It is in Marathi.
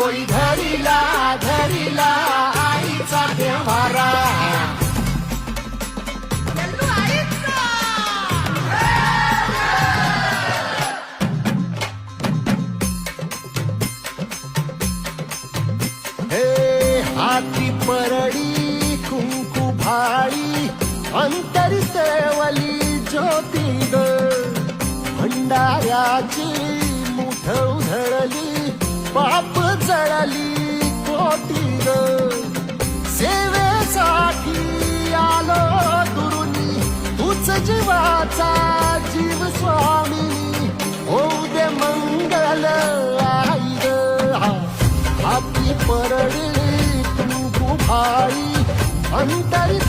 होई धरिला धरिला आईचा देवारा. हे हाती परडी कुंकू भाळी अंतरी तेवली ज्योती ग. भंडाऱ्याची मुठ उधळली पाप जळली कोटी ग. सेवेसाठी आलो दुरुनी तूच जीवाचा जीव स्वामी. होऊ दे मंगल आई ग. हाती परडी कुंकू भाळी अंतरी